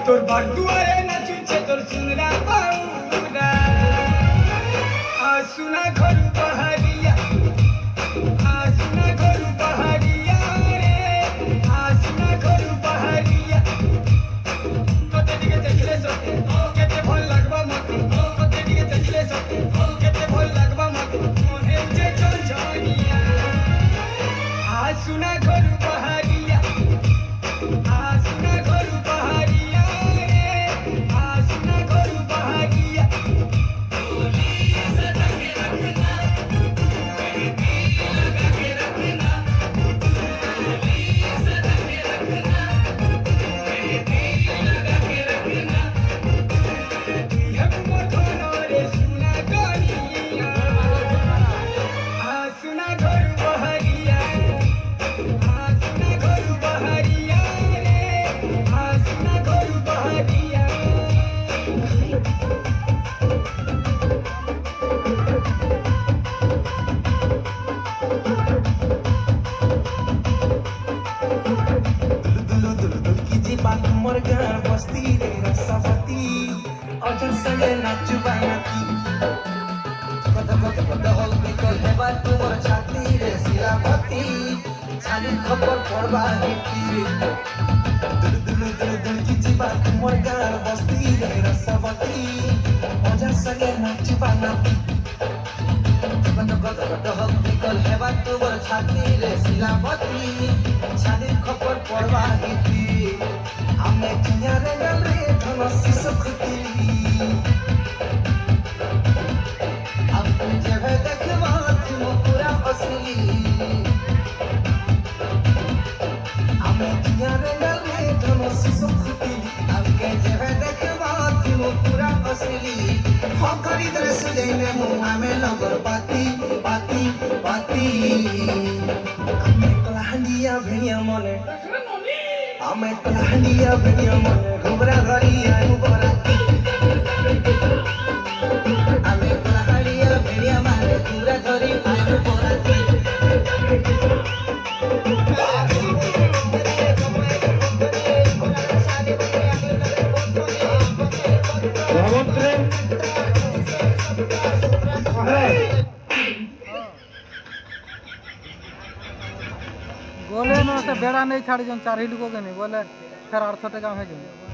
তোর বাড়ুয়ারে নাচুছে তোর সুন্দরা বাউরা আসুনা ঘরু পাহাড়িয়া আসুনা ঘরু পাহাড়িয়া রে আসুনা ঘরু পাহাড়িয়া তোতে দিকে দেখিলে সতে কেতে ভাল লাগবা মতে তোতে দিকে দেখিলে সতে কেতে ভাল লাগবা মতে মনে যে চঞ্চনিয়া আসুনা ঘরু পাহাড়িয়া আসুনা ঘরু পাহাড়িয়া खबर पड़वा मोर गार बस्ती रे रसवती मजा संगे नाचबा नाती हल्दी कल हेबा तुमर छाती रे सिलावती छाली खबर पड़वा हमें किया रे गले धनसी सुखती अब तुझे देखवा तुम पूरा असली घुमरा घरिया बराती हमें कलाहंडिया भेड़िया माने घुमरा घरी आयु बराती गोले न से बेड़ा नहीं छाड़ी जन चार ही लोग के नहीं बोले फिर 800 टका में